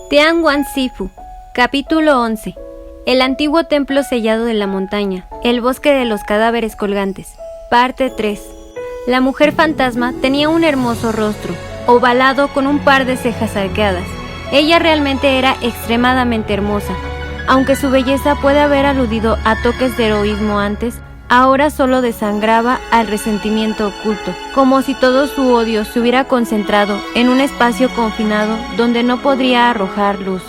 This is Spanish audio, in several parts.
Tianguan Sifu, capítulo 11. El antiguo templo sellado de la montaña, el bosque de los cadáveres colgantes, parte 3. La mujer fantasma tenía un hermoso rostro, ovalado con un par de cejas arqueadas. Ella realmente era extremadamente hermosa. Aunque su belleza puede haber aludido a toques de heroísmo antes, ahora solo desangraba al resentimiento oculto, como si todo su odio se hubiera concentrado en un espacio confinado donde no podría arrojar luz.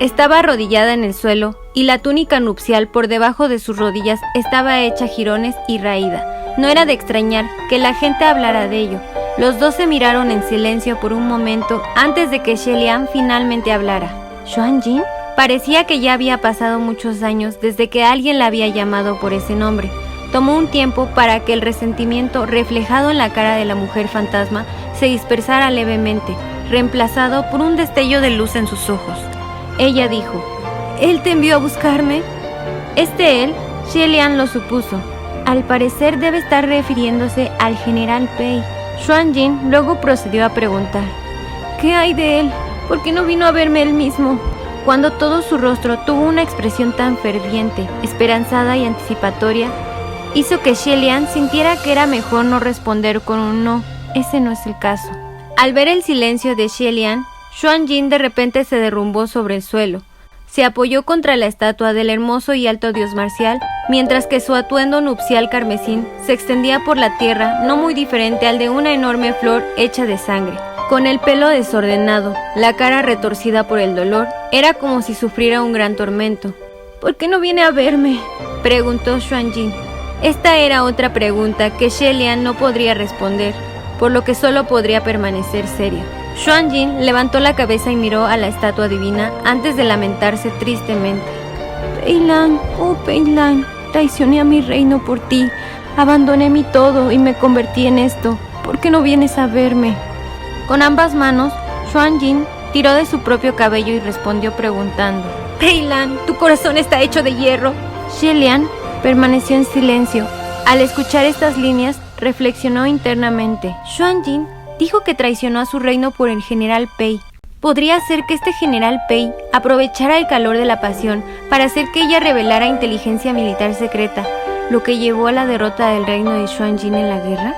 Estaba arrodillada en el suelo y la túnica nupcial por debajo de sus rodillas estaba hecha jirones y raída. No era de extrañar que la gente hablara de ello. Los dos se miraron en silencio por un momento antes de que Shelian finalmente hablara. ¿Xuanjin? Parecía que ya había pasado muchos años desde que alguien la había llamado por ese nombre. Tomó un tiempo para que el resentimiento reflejado en la cara de la mujer fantasma se dispersara levemente, reemplazado por un destello de luz en sus ojos. Ella dijo: ¿Él te envió a buscarme? Él, Shelian lo supuso. Al parecer debe estar refiriéndose al general Pei. Xuanjin luego procedió a preguntar: ¿qué hay de él? ¿Por qué no vino a verme él mismo? Cuando todo su rostro tuvo una expresión tan ferviente, esperanzada y anticipatoria, hizo que Shelian sintiera que era mejor no responder con un no. Ese no es el caso. Al ver el silencio de Shelian, Xuanjin de repente se derrumbó sobre el suelo. Se apoyó contra la estatua del hermoso y alto dios marcial, mientras que su atuendo nupcial carmesí se extendía por la tierra, no muy diferente al de una enorme flor hecha de sangre. Con el pelo desordenado, la cara retorcida por el dolor, era como si sufriera un gran tormento. ¿Por qué no viene a verme?, preguntó Xuanjin. Esta era otra pregunta que Shelian no podría responder, por lo que solo podría permanecer seria. Xuanjin levantó la cabeza y miró a la estatua divina antes de lamentarse tristemente. Peilan, oh Peilan, traicioné a mi reino por ti, abandoné mi todo y me convertí en esto. ¿Por qué no vienes a verme? Con ambas manos, Xuanjin tiró de su propio cabello y respondió preguntando: Peilan, tu corazón está hecho de hierro. Shelian permaneció en silencio. Al escuchar estas líneas, reflexionó internamente. Xuanjin dijo que traicionó a su reino por el general Pei. Podría ser que este general Pei aprovechara el calor de la pasión para hacer que ella revelara inteligencia militar secreta, lo que llevó a la derrota del reino de Xuanjin en la guerra.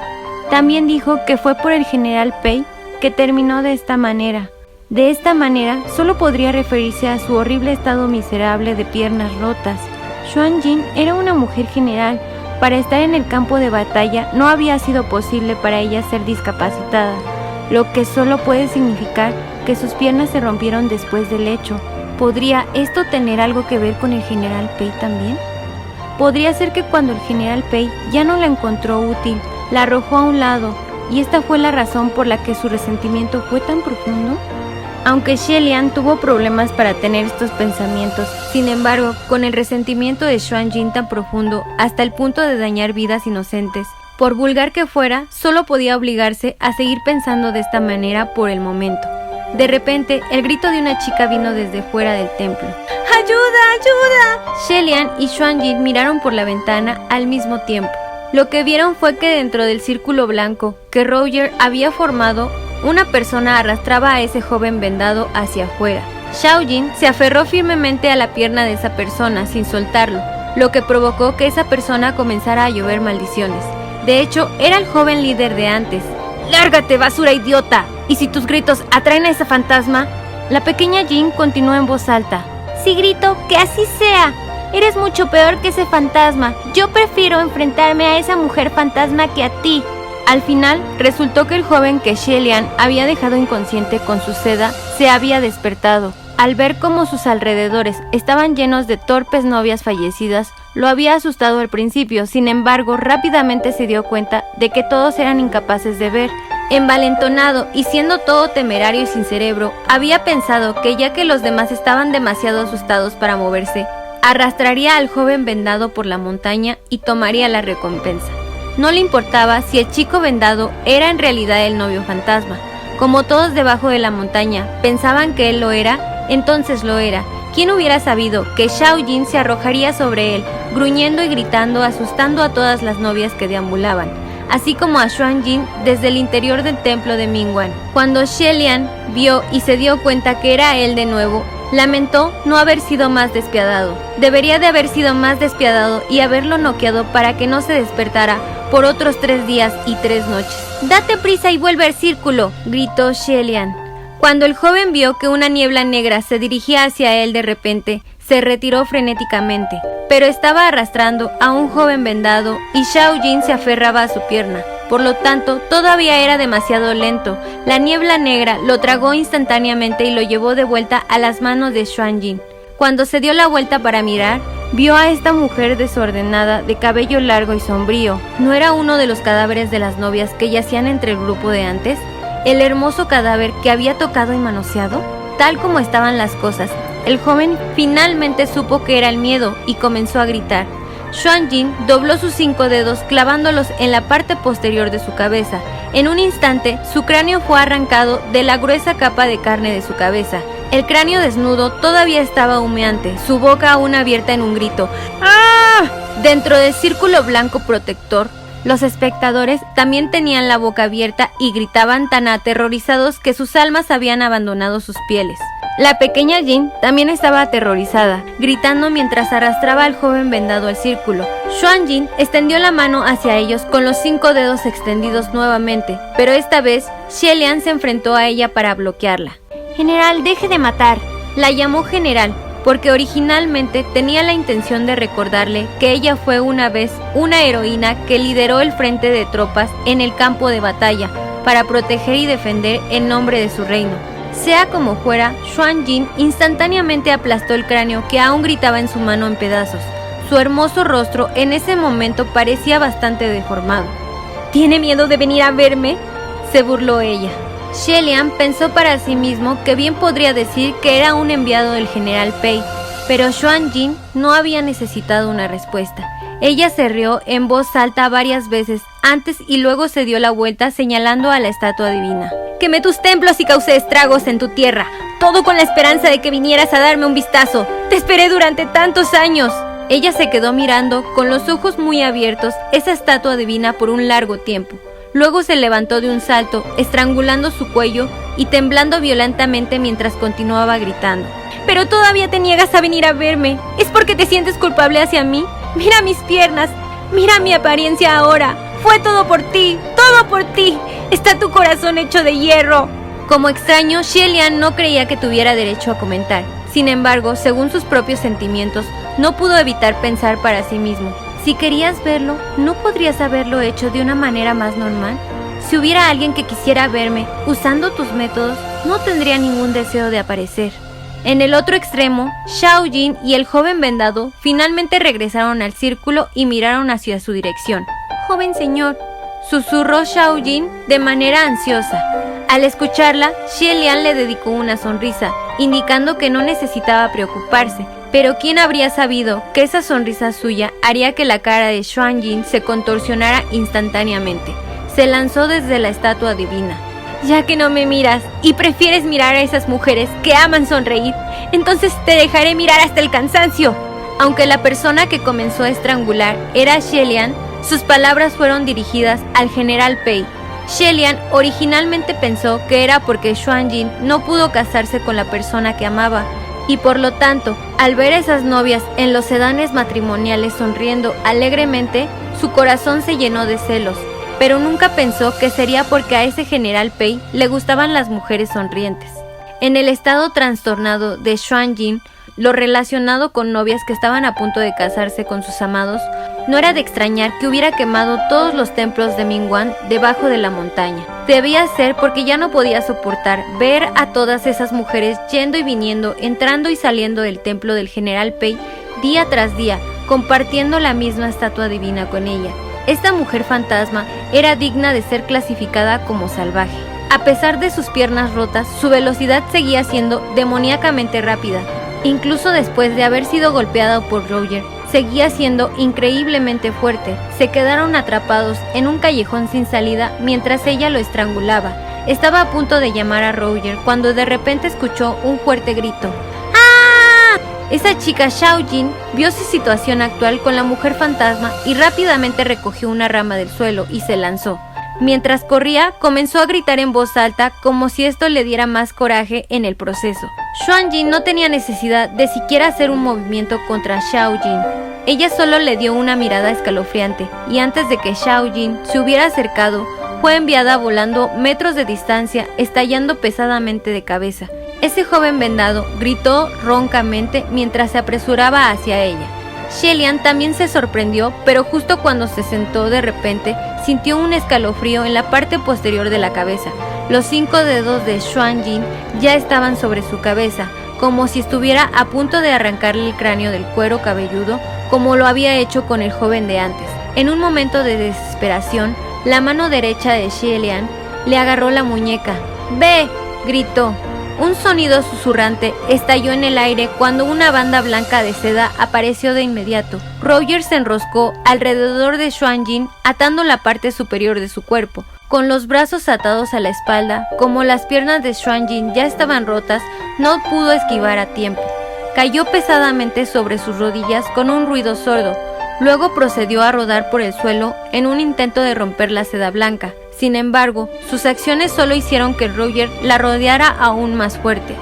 También dijo que fue por el general Pei que terminó de esta manera. De esta manera, solo podría referirse a su horrible estado miserable de piernas rotas. Xuanjin era una mujer general. Para estar en el campo de batalla no había sido posible para ella ser discapacitada, lo que solo puede significar que sus piernas se rompieron después del hecho. ¿Podría esto tener algo que ver con el general Pei también? Podría ser que cuando el general Pei ya no la encontró útil, la arrojó a un lado, y esta fue la razón por la que su resentimiento fue tan profundo. Aunque Shelian tuvo problemas para tener estos pensamientos, sin embargo, con el resentimiento de Xuanjin tan profundo hasta el punto de dañar vidas inocentes, por vulgar que fuera, solo podía obligarse a seguir pensando de esta manera por el momento. De repente, el grito de una chica vino desde fuera del templo. ¡Ayuda, ayuda! Shelian y Xuanjin miraron por la ventana al mismo tiempo. Lo que vieron fue que dentro del círculo blanco que Roger había formado, una persona arrastraba a ese joven vendado hacia afuera. Xuanjin se aferró firmemente a la pierna de esa persona sin soltarlo, lo que provocó que esa persona comenzara a llover maldiciones. De hecho, era el joven líder de antes. ¡Lárgate, basura idiota! ¿Y si tus gritos atraen a esa fantasma? La pequeña Jin continuó en voz alta. Si grito, que así sea. Eres mucho peor que ese fantasma. Yo prefiero enfrentarme a esa mujer fantasma que a ti. Al final, resultó que el joven que Shelian había dejado inconsciente con su seda se había despertado. Al ver cómo sus alrededores estaban llenos de torpes novias fallecidas, lo había asustado al principio. Sin embargo, rápidamente se dio cuenta de que todos eran incapaces de ver. Envalentonado y siendo todo temerario y sin cerebro, había pensado que ya que los demás estaban demasiado asustados para moverse, arrastraría al joven vendado por la montaña y tomaría la recompensa. No le importaba si el chico vendado era en realidad el novio fantasma. Como todos debajo de la montaña pensaban que él lo era, entonces lo era. ¿Quién hubiera sabido que Xuanjin se arrojaría sobre él, gruñendo y gritando, asustando a todas las novias que deambulaban? así como a Xuan Jin desde el interior del templo de Mingwan. Cuando Xie vio y se dio cuenta que era él de nuevo, lamentó no haber sido más despiadado. Debería de haber sido más despiadado y haberlo noqueado para que no se despertara por otros 3 días y 3 noches. «¡Date prisa y vuelve al círculo!», gritó Xie. Cuando el joven vio que una niebla negra se dirigía hacia él de repente, se retiró frenéticamente, pero estaba arrastrando a un joven vendado y Xiao Jin se aferraba a su pierna. Por lo tanto, todavía era demasiado lento. La niebla negra lo tragó instantáneamente y lo llevó de vuelta a las manos de Xuan Jin. Cuando se dio la vuelta para mirar, vio a esta mujer desordenada, de cabello largo y sombrío. ¿No era uno de los cadáveres de las novias que yacían entre el grupo de antes? ¿El hermoso cadáver que había tocado y manoseado? Tal como estaban las cosas, el joven finalmente supo que era el miedo y comenzó a gritar. Xuan Jin dobló sus 5 dedos clavándolos en la parte posterior de su cabeza. En un instante, su cráneo fue arrancado de la gruesa capa de carne de su cabeza. El cráneo desnudo todavía estaba humeante, su boca aún abierta en un grito. ¡Ah! Dentro del círculo blanco protector, los espectadores también tenían la boca abierta y gritaban tan aterrorizados que sus almas habían abandonado sus pieles. La pequeña Jin también estaba aterrorizada, gritando mientras arrastraba al joven vendado al círculo. Xuan Jin extendió la mano hacia ellos con los 5 dedos extendidos nuevamente, pero esta vez Xie se enfrentó a ella para bloquearla. «General, deje de matar», la llamó general, porque originalmente tenía la intención de recordarle que ella fue una vez una heroína que lideró el frente de tropas en el campo de batalla para proteger y defender en nombre de su reino. Sea como fuera, Xuan Jin instantáneamente aplastó el cráneo que aún gritaba en su mano en pedazos. Su hermoso rostro en ese momento parecía bastante deformado. «¿Tiene miedo de venir a verme?», se burló ella. Xie pensó para sí mismo que bien podría decir que era un enviado del general Pei, pero Xuan Jin no había necesitado una respuesta. Ella se rió en voz alta varias veces antes y luego se dio la vuelta señalando a la estatua divina. «Quemé tus templos y causé estragos en tu tierra, todo con la esperanza de que vinieras a darme un vistazo. Te esperé durante tantos años». Ella se quedó mirando con los ojos muy abiertos esa estatua divina por un largo tiempo. Luego se levantó de un salto, estrangulando su cuello y temblando violentamente mientras continuaba gritando. «¿Pero todavía te niegas a venir a verme? ¿Es porque te sientes culpable hacia mí? Mira mis piernas, mira mi apariencia ahora. Fue todo por ti, todo por ti. Está tu corazón hecho de hierro». Como extraño, Xie no creía que tuviera derecho a comentar. Sin embargo, según sus propios sentimientos, no pudo evitar pensar para sí mismo. Si querías verlo, ¿no podrías haberlo hecho de una manera más normal? Si hubiera alguien que quisiera verme usando tus métodos, no tendría ningún deseo de aparecer. En el otro extremo, Xiao Jin y el joven vendado finalmente regresaron al círculo y miraron hacia su dirección. «Joven señor», susurró Xiao Jin de manera ansiosa. Al escucharla, Xie le dedicó una sonrisa, indicando que no necesitaba preocuparse. Pero ¿quién habría sabido que esa sonrisa suya haría que la cara de Xuan Jin se contorsionara instantáneamente? Se lanzó desde la estatua divina. «Ya que no me miras y prefieres mirar a esas mujeres que aman sonreír, entonces te dejaré mirar hasta el cansancio». Aunque la persona que comenzó a estrangular era Xie, sus palabras fueron dirigidas al general Pei. Xie originalmente pensó que era porque Xuan Jin no pudo casarse con la persona que amaba, y por lo tanto, al ver a esas novias en los sedanes matrimoniales sonriendo alegremente, su corazón se llenó de celos, pero nunca pensó que sería porque a ese general Pei le gustaban las mujeres sonrientes. En el estado trastornado de Xuan Jin, lo relacionado con novias que estaban a punto de casarse con sus amados, no era de extrañar que hubiera quemado todos los templos de Mingwan debajo de la montaña. Debía ser porque ya no podía soportar ver a todas esas mujeres yendo y viniendo, entrando y saliendo del templo del general Pei día tras día, compartiendo la misma estatua divina con ella. Esta mujer fantasma era digna de ser clasificada como salvaje. A pesar de sus piernas rotas, su velocidad seguía siendo demoníacamente rápida. Incluso después de haber sido golpeada por Roger, seguía siendo increíblemente fuerte. Se quedaron atrapados en un callejón sin salida mientras ella lo estrangulaba. Estaba a punto de llamar a Roger cuando de repente escuchó un fuerte grito. ¡Ah! Esa chica Xiaojin vio su situación actual con la mujer fantasma y rápidamente recogió una rama del suelo y se lanzó. Mientras corría, comenzó a gritar en voz alta como si esto le diera más coraje en el proceso. Xuanjin no tenía necesidad de siquiera hacer un movimiento contra Xiaojin. Ella solo le dio una mirada escalofriante y antes de que Xiaojin se hubiera acercado, fue enviada volando metros de distancia, estallando pesadamente de cabeza. Ese joven vendado gritó roncamente mientras se apresuraba hacia ella. Shelian también se sorprendió, pero justo cuando se sentó de repente, sintió un escalofrío en la parte posterior de la cabeza. Los 5 dedos de Xuanjin ya estaban sobre su cabeza, como si estuviera a punto de arrancarle el cráneo del cuero cabelludo, como lo había hecho con el joven de antes. En un momento de desesperación, la mano derecha de Shelian le agarró la muñeca. ¡Ve!, gritó. Un sonido susurrante estalló en el aire cuando una banda blanca de seda apareció de inmediato. Roger se enroscó alrededor de Xuanjin, atando la parte superior de su cuerpo. Con los brazos atados a la espalda, como las piernas de Xuanjin ya estaban rotas, no pudo esquivar a tiempo. Cayó pesadamente sobre sus rodillas con un ruido sordo. Luego procedió a rodar por el suelo en un intento de romper la seda blanca. Sin embargo, sus acciones solo hicieron que Roger la rodeara aún más fuerte.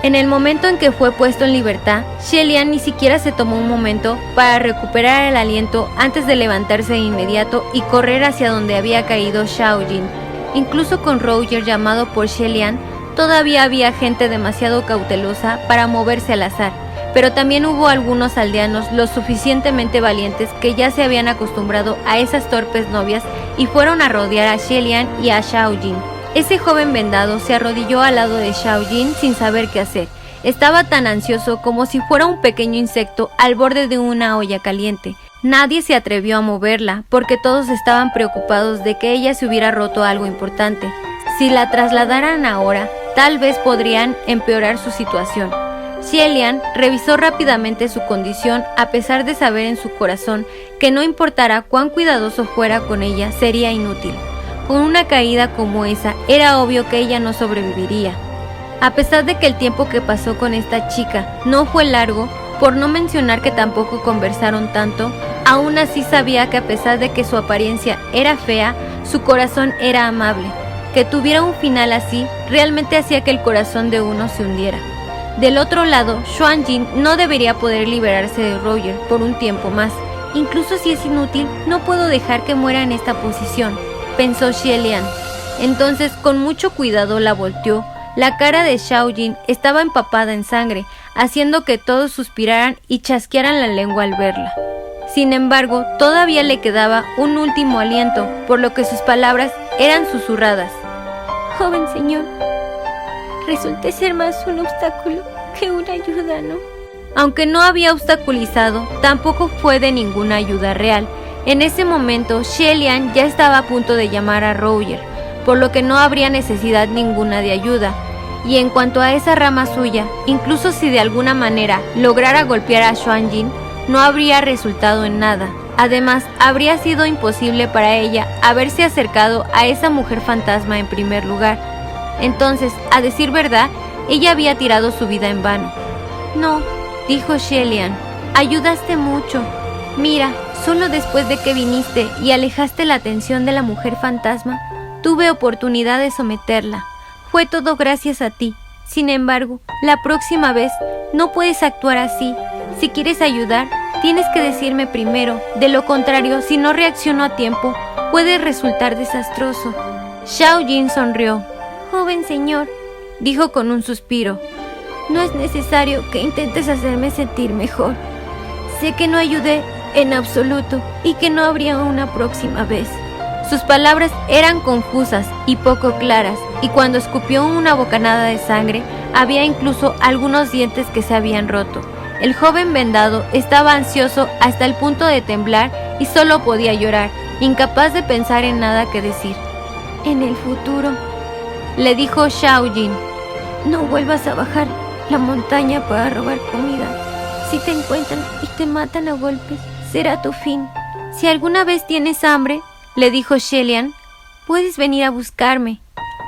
En el momento en que fue puesto en libertad, Shelian ni siquiera se tomó un momento para recuperar el aliento antes de levantarse de inmediato y correr hacia donde había caído Xiaojin. Incluso con Roger llamado por Shelian, todavía había gente demasiado cautelosa para moverse al azar, pero también hubo algunos aldeanos lo suficientemente valientes que ya se habían acostumbrado a esas torpes novias y fueron a rodear a Shelian y a Xiaojin. Ese joven vendado se arrodilló al lado de Xiaojin sin saber qué hacer. Estaba tan ansioso como si fuera un pequeño insecto al borde de una olla caliente. Nadie se atrevió a moverla porque todos estaban preocupados de que ella se hubiera roto algo importante. Si la trasladaran ahora, tal vez podrían empeorar su situación. Shelian revisó rápidamente su condición a pesar de saber en su corazón que no importara cuán cuidadoso fuera con ella, sería inútil. Con una caída como esa, era obvio que ella no sobreviviría. A pesar de que el tiempo que pasó con esta chica no fue largo, por no mencionar que tampoco conversaron tanto, aún así sabía que a pesar de que su apariencia era fea, su corazón era amable. Que tuviera un final así, realmente hacía que el corazón de uno se hundiera. Del otro lado, Xuanjin no debería poder liberarse de Roger por un tiempo más. Incluso si es inútil, no puedo dejar que muera en esta posición, pensó Shelian. Entonces, con mucho cuidado la volteó. La cara de Xiaojin estaba empapada en sangre, haciendo que todos suspiraran y chasquearan la lengua al verla. Sin embargo, todavía le quedaba un último aliento, por lo que sus palabras eran susurradas. Joven señor, resulté ser más un obstáculo que una ayuda, ¿no? Aunque no había obstaculizado, tampoco fue de ninguna ayuda real. En ese momento, Shelian ya estaba a punto de llamar a Roger, por lo que no habría necesidad ninguna de ayuda. Y en cuanto a esa rama suya, incluso si de alguna manera lograra golpear a Xuanjin, no habría resultado en nada. Además, habría sido imposible para ella haberse acercado a esa mujer fantasma en primer lugar. Entonces, a decir verdad, ella había tirado su vida en vano. No, dijo Shelian, ayudaste mucho. Mira, solo después de que viniste y alejaste la atención de la mujer fantasma, tuve oportunidad de someterla. Fue todo gracias a ti. Sin embargo, la próxima vez no puedes actuar así. Si quieres ayudar, tienes que decirme primero. De lo contrario, si no reacciono a tiempo, puede resultar desastroso. Xiaojin sonrió. Joven señor, dijo con un suspiro, no es necesario que intentes hacerme sentir mejor. Sé que no ayudé en absoluto y que no habría una próxima vez. Sus palabras eran confusas y poco claras, y cuando escupió una bocanada de sangre, había incluso algunos dientes que se habían roto. El joven vendado estaba ansioso hasta el punto de temblar y solo podía llorar, incapaz de pensar en nada que decir. En el futuro, le dijo Xiaojin, no vuelvas a bajar la montaña para robar comida. Si te encuentran y te matan a golpes, será tu fin. Si alguna vez tienes hambre, le dijo Shelian, puedes venir a buscarme.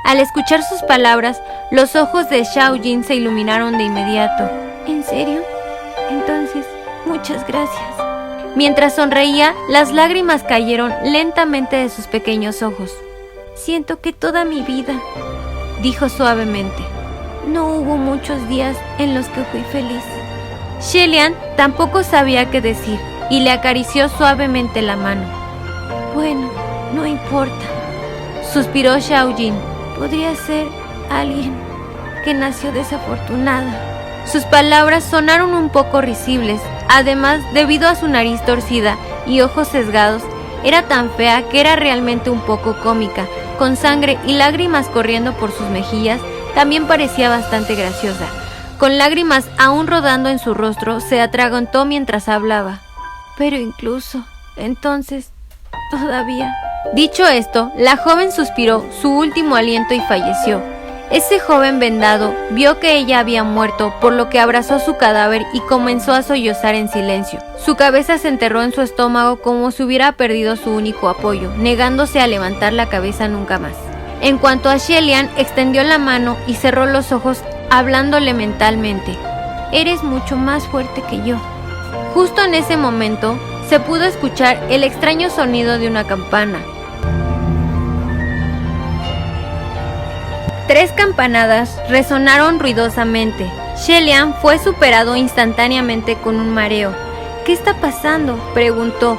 Al escuchar sus palabras, los ojos de Xiaojin se iluminaron de inmediato. ¿En serio? Entonces, muchas gracias. Mientras sonreía, las lágrimas cayeron lentamente de sus pequeños ojos. Siento que toda mi vida, dijo suavemente. No hubo muchos días en los que fui feliz. Shelian tampoco sabía qué decir y le acarició suavemente la mano. Bueno, no importa, suspiró Xiaojin. Podría ser alguien que nació desafortunada. Sus palabras sonaron un poco risibles. Además, debido a su nariz torcida y ojos sesgados, era tan fea que era realmente un poco cómica. Con sangre y lágrimas corriendo por sus mejillas, también parecía bastante graciosa. Con lágrimas aún rodando en su rostro, se atragantó mientras hablaba. Pero incluso entonces, todavía... Dicho esto, la joven suspiró su último aliento y falleció. Ese joven vendado vio que ella había muerto, por lo que abrazó su cadáver y comenzó a sollozar en silencio. Su cabeza se enterró en su estómago como si hubiera perdido su único apoyo, negándose a levantar la cabeza nunca más. En cuanto a Shelian, extendió la mano y cerró los ojos, hablándole mentalmente. Eres mucho más fuerte que yo. Justo en ese momento, se pudo escuchar el extraño sonido de una campana. 3 campanadas resonaron ruidosamente. Shelian fue superado instantáneamente con un mareo. ¿Qué está pasando?, preguntó.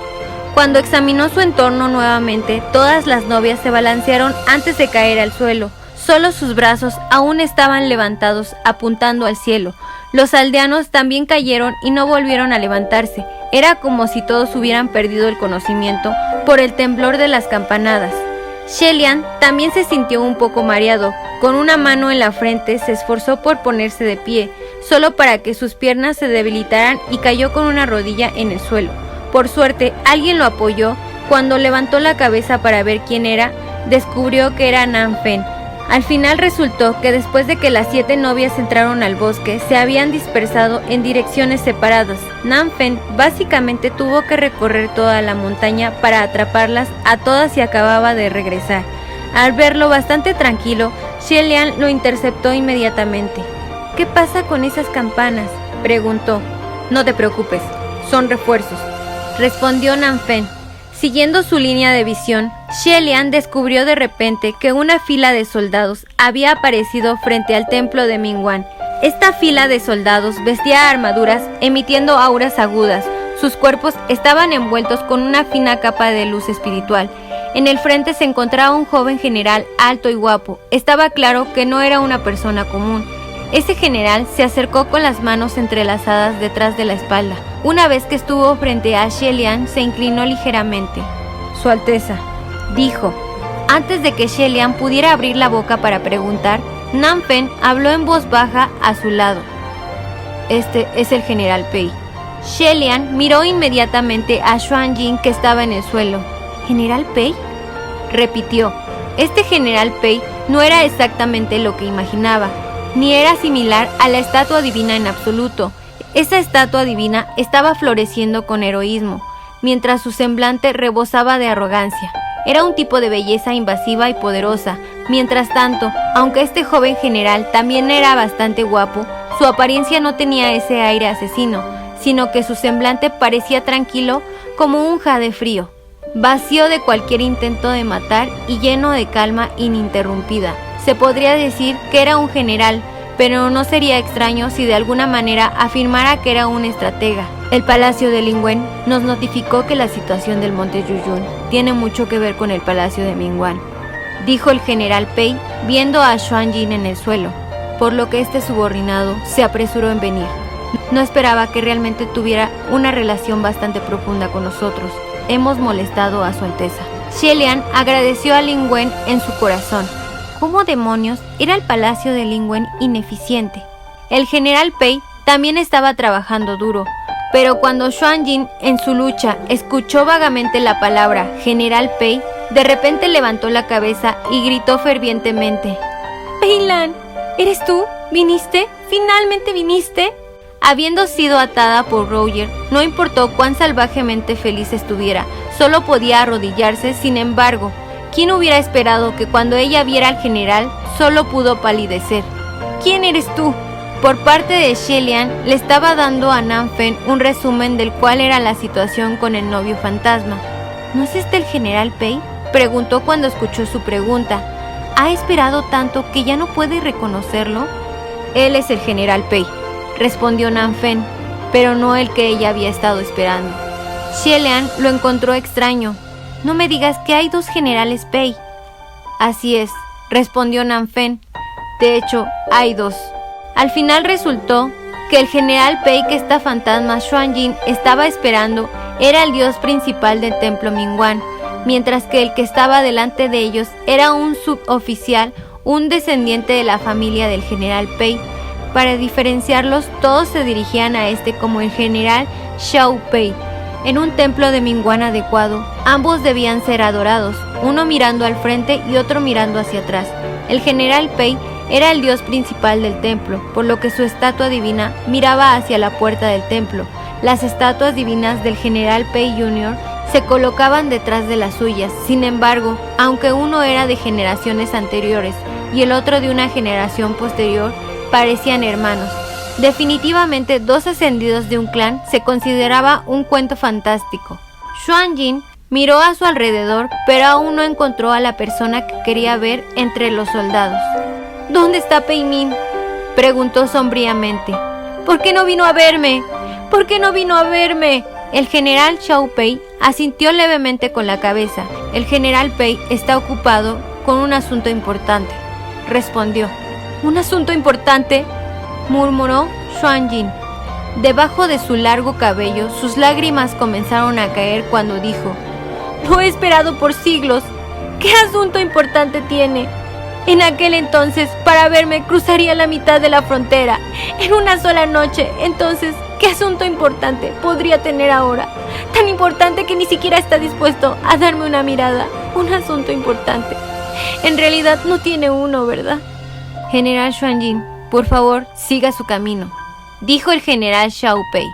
Cuando examinó su entorno nuevamente, todas las novias se balancearon antes de caer al suelo. Solo sus brazos aún estaban levantados, apuntando al cielo. Los aldeanos también cayeron y no volvieron a levantarse. Era como si todos hubieran perdido el conocimiento por el temblor de las campanadas. Shelian también se sintió un poco mareado. Con una mano en la frente se esforzó por ponerse de pie, solo para que sus piernas se debilitaran, y cayó con una rodilla en el suelo. Por suerte, alguien lo apoyó. Cuando levantó la cabeza para ver quién era, descubrió que era Nanfen. Al final resultó que después de que las 7 novias entraron al bosque, se habían dispersado en direcciones separadas. Nanfen básicamente tuvo que recorrer toda la montaña para atraparlas a todas y acababa de regresar. Al verlo bastante tranquilo, Shelian lo interceptó inmediatamente. ¿Qué pasa con esas campanas?, preguntó. No te preocupes, son refuerzos, respondió Nanfen. Siguiendo su línea de visión, Shelian descubrió de repente que una fila de soldados había aparecido frente al templo de Mingwan. Esta fila de soldados vestía armaduras emitiendo auras agudas. Sus cuerpos estaban envueltos con una fina capa de luz espiritual. En el frente se encontraba un joven general alto y guapo. Estaba claro que no era una persona común. Ese general se acercó con las manos entrelazadas detrás de la espalda. Una vez que estuvo frente a Shelian, se inclinó ligeramente. Su Alteza, dijo. Antes de que Shelian pudiera abrir la boca para preguntar, Nanfen habló en voz baja a su lado. Este es el general Pei. Shelian miró inmediatamente a Xiaojin, que estaba en el suelo. ¿General Pei?, repitió. Este general Pei no era exactamente lo que imaginaba, ni era similar a la estatua divina en absoluto. Esa estatua divina estaba floreciendo con heroísmo, mientras su semblante rebosaba de arrogancia. Era un tipo de belleza invasiva y poderosa. Mientras tanto, aunque este joven general también era bastante guapo, su apariencia no tenía ese aire asesino, sino que su semblante parecía tranquilo como un jade frío, vacío de cualquier intento de matar y lleno de calma ininterrumpida. Se podría decir que era un general, pero no sería extraño si de alguna manera afirmara que era un estratega. El Palacio de Lingwen nos notificó que la situación del monte Yuyun tiene mucho que ver con el Palacio de Mingwan, dijo el general Pei, viendo a Xiaojin en el suelo, por lo que este subordinado se apresuró en venir. No esperaba que realmente tuviera una relación bastante profunda con nosotros. Hemos molestado a Su Alteza. Shelian agradeció a Lingwen en su corazón. ¿Cómo demonios era el Palacio de Lingwen ineficiente? El general Pei también estaba trabajando duro, pero cuando Xiaojin en su lucha escuchó vagamente la palabra General Pei, de repente levantó la cabeza y gritó fervientemente. ¡Peilan! ¿Eres tú? ¿Viniste? ¿Finalmente viniste? Habiendo sido atada por Roger, no importó cuán salvajemente feliz estuviera, solo podía arrodillarse. Sin embargo, ¿quién hubiera esperado que cuando ella viera al general, solo pudo palidecer? ¿Quién eres tú?, Por parte de Shelian, le estaba dando a Nanfen un resumen del cual era la situación con el novio fantasma. ¿No es este el general Pei?, preguntó cuando escuchó su pregunta. ¿Ha esperado tanto que ya no puede reconocerlo? Él es el general Pei, respondió Nanfen, pero no el que ella había estado esperando. Shelian lo encontró extraño. No me digas que hay dos generales Pei. Así es, respondió Nanfen. De hecho, hay dos. Al final resultó que el general Pei que esta fantasma Xuanjin estaba esperando era el dios principal del templo Mingguan, mientras que el que estaba delante de ellos era un suboficial, un descendiente de la familia del general Pei. Para diferenciarlos, todos se dirigían a este como el general Xiao Pei. En un templo de Mingguan adecuado, ambos debían ser adorados, uno mirando al frente y otro mirando hacia atrás. El general Pei era el dios principal del templo, por lo que su estatua divina miraba hacia la puerta del templo. Las estatuas divinas del general Pei Jr. se colocaban detrás de las suyas. Sin embargo, aunque uno era de generaciones anteriores y el otro de una generación posterior, parecían hermanos. Definitivamente, dos ascendidos de un clan se consideraba un cuento fantástico. Xuanjin miró a su alrededor, pero aún no encontró a la persona que quería ver entre los soldados. ¿Dónde está Pei Min?, preguntó sombríamente. ¿Por qué no vino a verme? ¿Por qué no vino a verme? El general Xiao Pei asintió levemente con la cabeza. El general Pei está ocupado con un asunto importante, respondió. ¿Un asunto importante?, murmuró Xuanjin. Debajo de su largo cabello, sus lágrimas comenzaron a caer cuando dijo: «Lo he esperado por siglos. ¿Qué asunto importante tiene? En aquel entonces, para verme, cruzaría la mitad de la frontera en una sola noche. Entonces, ¿qué asunto importante podría tener ahora? Tan importante que ni siquiera está dispuesto a darme una mirada. Un asunto importante. En realidad no tiene uno, ¿verdad?» «General Xuanjin, por favor, siga su camino», dijo el general Xiao Pei.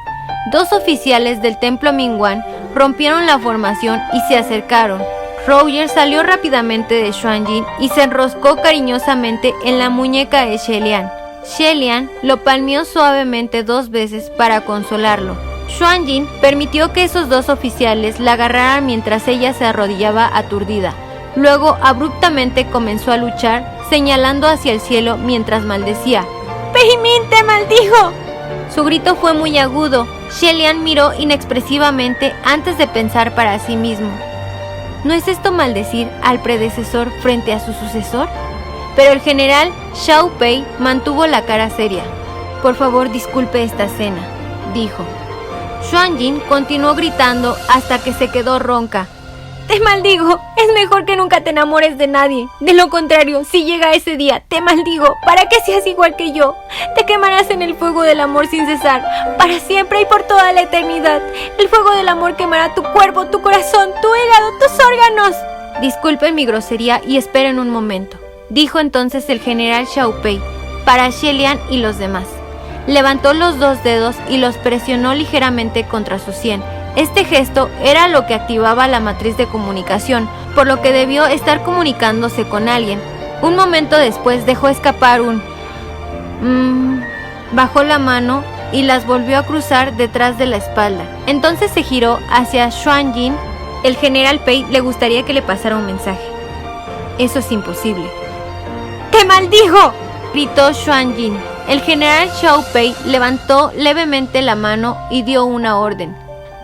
Dos oficiales del templo Mingguan rompieron la formación y se acercaron. Roger salió rápidamente de Xuanjin y se enroscó cariñosamente en la muñeca de Shelian. Shelian lo palmeó suavemente 2 veces para consolarlo. Xuanjin permitió que esos dos oficiales la agarraran mientras ella se arrodillaba aturdida. Luego abruptamente comenzó a luchar, señalando hacia el cielo mientras maldecía. «¡Pei Min, te maldijo!». Su grito fue muy agudo. Shelian miró inexpresivamente antes de pensar para sí mismo: ¿no es esto maldecir al predecesor frente a su sucesor? Pero el general Xiao Pei mantuvo la cara seria. «Por favor, disculpe esta escena», dijo. Xuanjin continuó gritando hasta que se quedó ronca. «Te maldigo, es mejor que nunca te enamores de nadie. De lo contrario, si llega ese día, te maldigo, para que seas igual que yo. Te quemarás en el fuego del amor sin cesar, para siempre y por toda la eternidad. El fuego del amor quemará tu cuerpo, tu corazón, tu hígado, tus órganos». «Disculpen mi grosería y esperen un momento», dijo entonces el general Xiao Pei para Shelian y los demás. Levantó los 2 dedos y los presionó ligeramente contra su sien. Este gesto era lo que activaba la matriz de comunicación, por lo que debió estar comunicándose con alguien. Un momento después dejó escapar un bajó la mano y las volvió a cruzar detrás de la espalda. Entonces se giró hacia Xuanjin. El general Pei le gustaría que le pasara un mensaje. «Eso es imposible». «¡Te maldijo!», gritó Xuanjin. El general Xiao Pei levantó levemente la mano y dio una orden.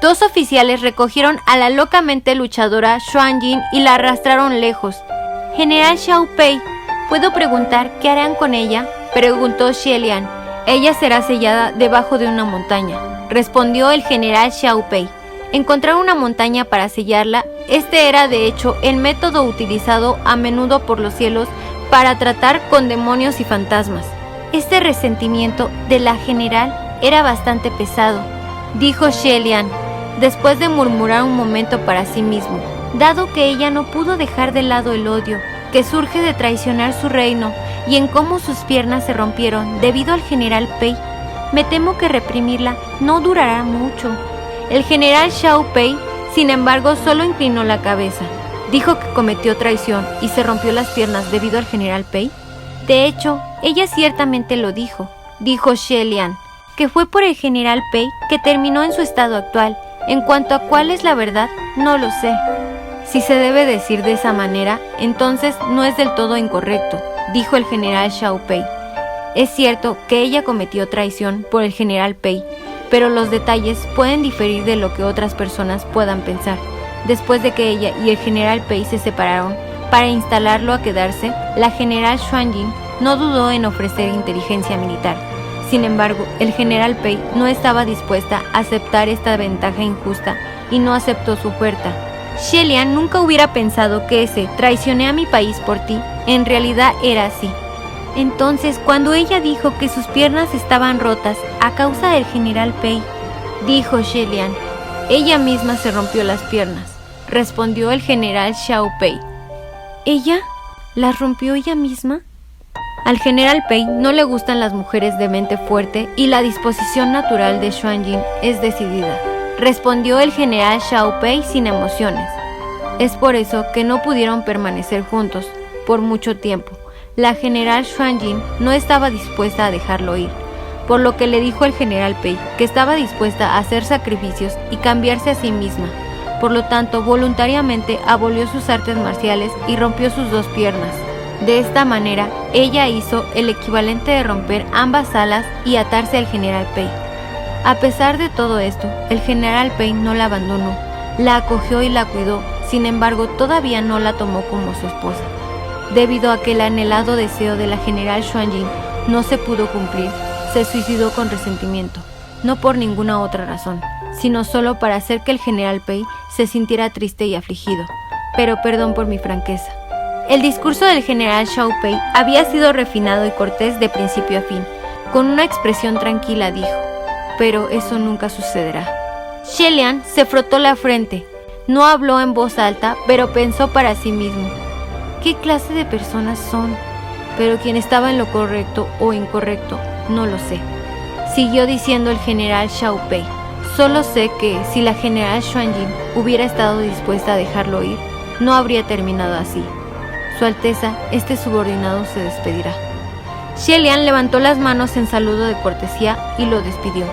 2 oficiales recogieron a la locamente luchadora Xuanjin y la arrastraron lejos. «General Xiao Pei, ¿puedo preguntar qué harán con ella?», preguntó Shelian. «Ella será sellada debajo de una montaña», respondió el general Xiao Pei. Encontrar una montaña para sellarla, este era de hecho el método utilizado a menudo por los cielos para tratar con demonios y fantasmas. Este resentimiento de la general era bastante pesado, dijo Shelian, después de murmurar un momento para sí mismo. Dado que ella no pudo dejar de lado el odio que surge de traicionar su reino y en cómo sus piernas se rompieron debido al general Pei, me temo que reprimirla no durará mucho. El general Xiao Pei, sin embargo, solo inclinó la cabeza. ¿Dijo que cometió traición y se rompió las piernas debido al general Pei? De hecho, ella ciertamente lo dijo. dijo Shelian, que fue por el general Pei que terminó en su estado actual. En cuanto a cuál es la verdad, no lo sé. Si se debe decir de esa manera, entonces no es del todo incorrecto, dijo el general Xiao Pei. Es cierto que ella cometió traición por el general Pei, pero los detalles pueden diferir de lo que otras personas puedan pensar. Después de que ella y el general Pei se separaron para instalarlo a quedarse, la general Xuanjin no dudó en ofrecer inteligencia militar. Sin embargo, el general Pei no estaba dispuesta a aceptar esta ventaja injusta y no aceptó su oferta. Shelian nunca hubiera pensado que ese "traicioné a mi país por ti" en realidad era así. Entonces, cuando ella dijo que sus piernas estaban rotas a causa del general Pei, dijo Shelian, ella misma se rompió las piernas, respondió el general Xiao Pei. ¿Ella? ¿Las rompió ella misma? Al general Pei no le gustan las mujeres de mente fuerte y la disposición natural de Xuanjin es decidida, respondió el general Xiao Pei sin emociones. Es por eso que no pudieron permanecer juntos por mucho tiempo. La general Xuanjin no estaba dispuesta a dejarlo ir, por lo que le dijo al general Pei que estaba dispuesta a hacer sacrificios y cambiarse a sí misma. Por lo tanto, voluntariamente abolió sus artes marciales y rompió sus dos piernas. De esta manera, ella hizo el equivalente de romper ambas alas y atarse al general Pei. A pesar de todo esto, el general Pei no la abandonó, la acogió y la cuidó. Sin embargo, todavía no la tomó como su esposa. Debido a que el anhelado deseo de la general Xuanjin no se pudo cumplir, se suicidó con resentimiento, no por ninguna otra razón, sino solo para hacer que el general Pei se sintiera triste y afligido. Pero perdón por mi franqueza. El discurso del general Xiao Pei había sido refinado y cortés de principio a fin. Con una expresión tranquila dijo, pero eso nunca sucederá. Shelian se frotó la frente. No habló en voz alta, pero pensó para sí mismo. ¿Qué clase de personas son? Pero quién estaba en lo correcto o incorrecto, no lo sé. Siguió diciendo el general Xiao Pei. Solo sé que si la general Xuanjin hubiera estado dispuesta a dejarlo ir, no habría terminado así. Su Alteza, este subordinado se despedirá. Shelian levantó las manos en saludo de cortesía y lo despidió.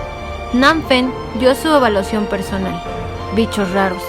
Nan Fen dio su evaluación personal. Bichos raros.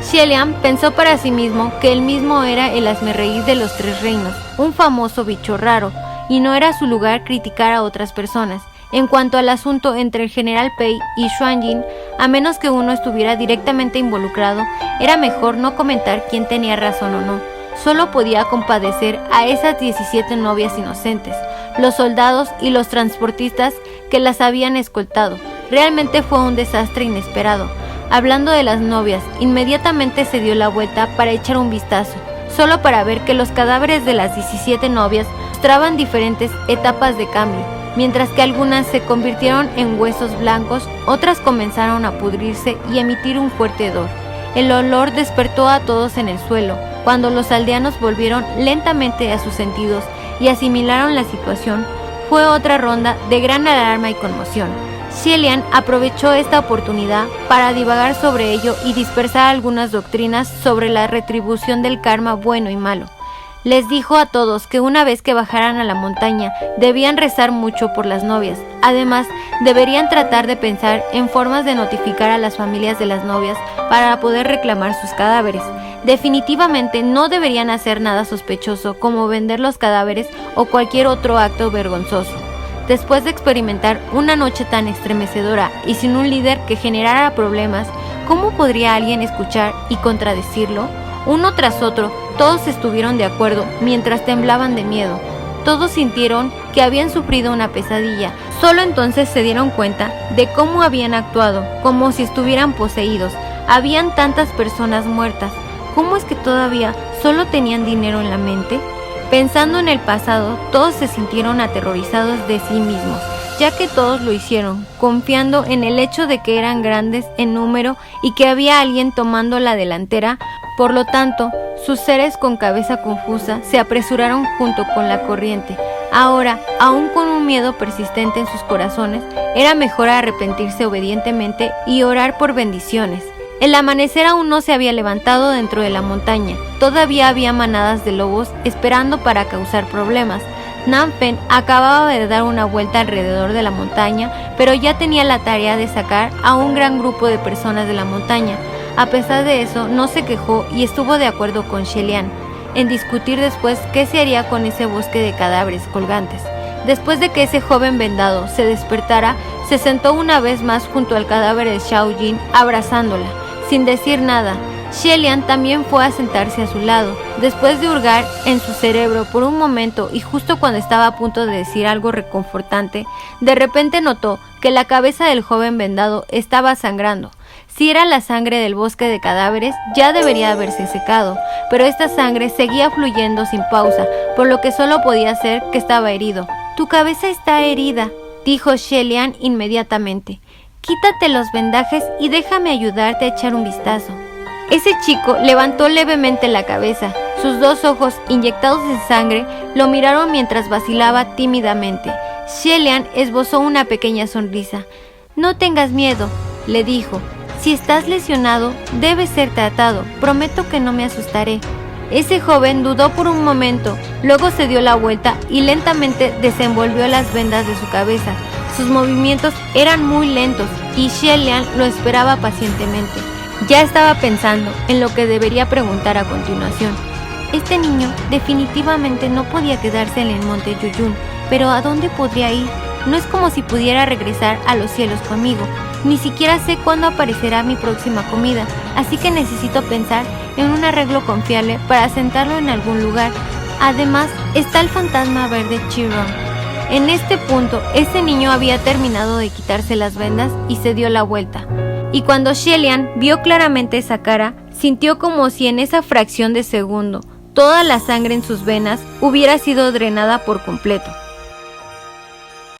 Shelian pensó para sí mismo que él mismo era el hazmerreír de los tres reinos, un famoso bicho raro, y no era su lugar criticar a otras personas. En cuanto al asunto entre el general Pei y Xuanjin, a menos que uno estuviera directamente involucrado, era mejor no comentar quién tenía razón o no. Solo podía compadecer a esas 17 novias inocentes, los soldados y los transportistas que las habían escoltado. Realmente fue un desastre inesperado. Hablando de las novias, inmediatamente se dio la vuelta para echar un vistazo, solo para ver que los cadáveres de las 17 novias mostraban diferentes etapas de cambio. Mientras que algunas se convirtieron en huesos blancos, otras comenzaron a pudrirse y emitir un fuerte hedor. El olor despertó a todos en el suelo. Cuando los aldeanos volvieron lentamente a sus sentidos y asimilaron la situación, fue otra ronda de gran alarma y conmoción. Shelian aprovechó esta oportunidad para divagar sobre ello y dispersar algunas doctrinas sobre la retribución del karma bueno y malo. Les dijo a todos que una vez que bajaran a la montaña debían rezar mucho por las novias. Además, deberían tratar de pensar en formas de notificar a las familias de las novias para poder reclamar sus cadáveres. Definitivamente no deberían hacer nada sospechoso como vender los cadáveres o cualquier otro acto vergonzoso. Después de experimentar una noche tan estremecedora y sin un líder que generara problemas, ¿cómo podría alguien escuchar y contradecirlo? Uno tras otro, todos estuvieron de acuerdo mientras temblaban de miedo. Todos sintieron que habían sufrido una pesadilla. Solo entonces se dieron cuenta de cómo habían actuado, como si estuvieran poseídos. Habían tantas personas muertas. ¿Cómo es que todavía solo tenían dinero en la mente? Pensando en el pasado, todos se sintieron aterrorizados de sí mismos, ya que todos lo hicieron, confiando en el hecho de que eran grandes en número y que había alguien tomando la delantera. Por lo tanto, sus seres con cabeza confusa se apresuraron junto con la corriente. Ahora, aún con un miedo persistente en sus corazones, era mejor arrepentirse obedientemente y orar por bendiciones. El amanecer aún no se había levantado dentro de la montaña. Todavía había manadas de lobos esperando para causar problemas. Nanfen acababa de dar una vuelta alrededor de la montaña, pero ya tenía la tarea de sacar a un gran grupo de personas de la montaña. A pesar de eso, no se quejó y estuvo de acuerdo con Shelian en discutir después qué se haría con ese bosque de cadáveres colgantes. Después de que ese joven vendado se despertara, se sentó una vez más junto al cadáver de Xiao Jin, abrazándola, sin decir nada. Shelian también fue a sentarse a su lado. Después de hurgar en su cerebro por un momento y justo cuando estaba a punto de decir algo reconfortante, de repente notó que la cabeza del joven vendado estaba sangrando. Si era la sangre del bosque de cadáveres, ya debería haberse secado, pero esta sangre seguía fluyendo sin pausa, por lo que solo podía ser que estaba herido. «Tu cabeza está herida», dijo Shelian inmediatamente. «Quítate los vendajes y déjame ayudarte a echar un vistazo». Ese chico levantó levemente la cabeza. Sus dos ojos, inyectados en sangre, lo miraron mientras vacilaba tímidamente. Shelian esbozó una pequeña sonrisa. «No tengas miedo», le dijo. «Si estás lesionado, debes ser tratado. Prometo que no me asustaré». Ese joven dudó por un momento, luego se dio la vuelta y lentamente desenvolvió las vendas de su cabeza. Sus movimientos eran muy lentos y Shelian lo esperaba pacientemente. Ya estaba pensando en lo que debería preguntar a continuación. Este niño definitivamente no podía quedarse en el monte Yuyun, pero ¿a dónde podría ir? No es como si pudiera regresar a los cielos conmigo. Ni siquiera sé cuándo aparecerá mi próxima comida, así que necesito pensar en un arreglo confiable para sentarlo en algún lugar. Además, está el fantasma verde Chiron. En este punto, ese niño había terminado de quitarse las vendas y se dio la vuelta. Y cuando Shelian vio claramente esa cara, sintió como si en esa fracción de segundo toda la sangre en sus venas hubiera sido drenada por completo.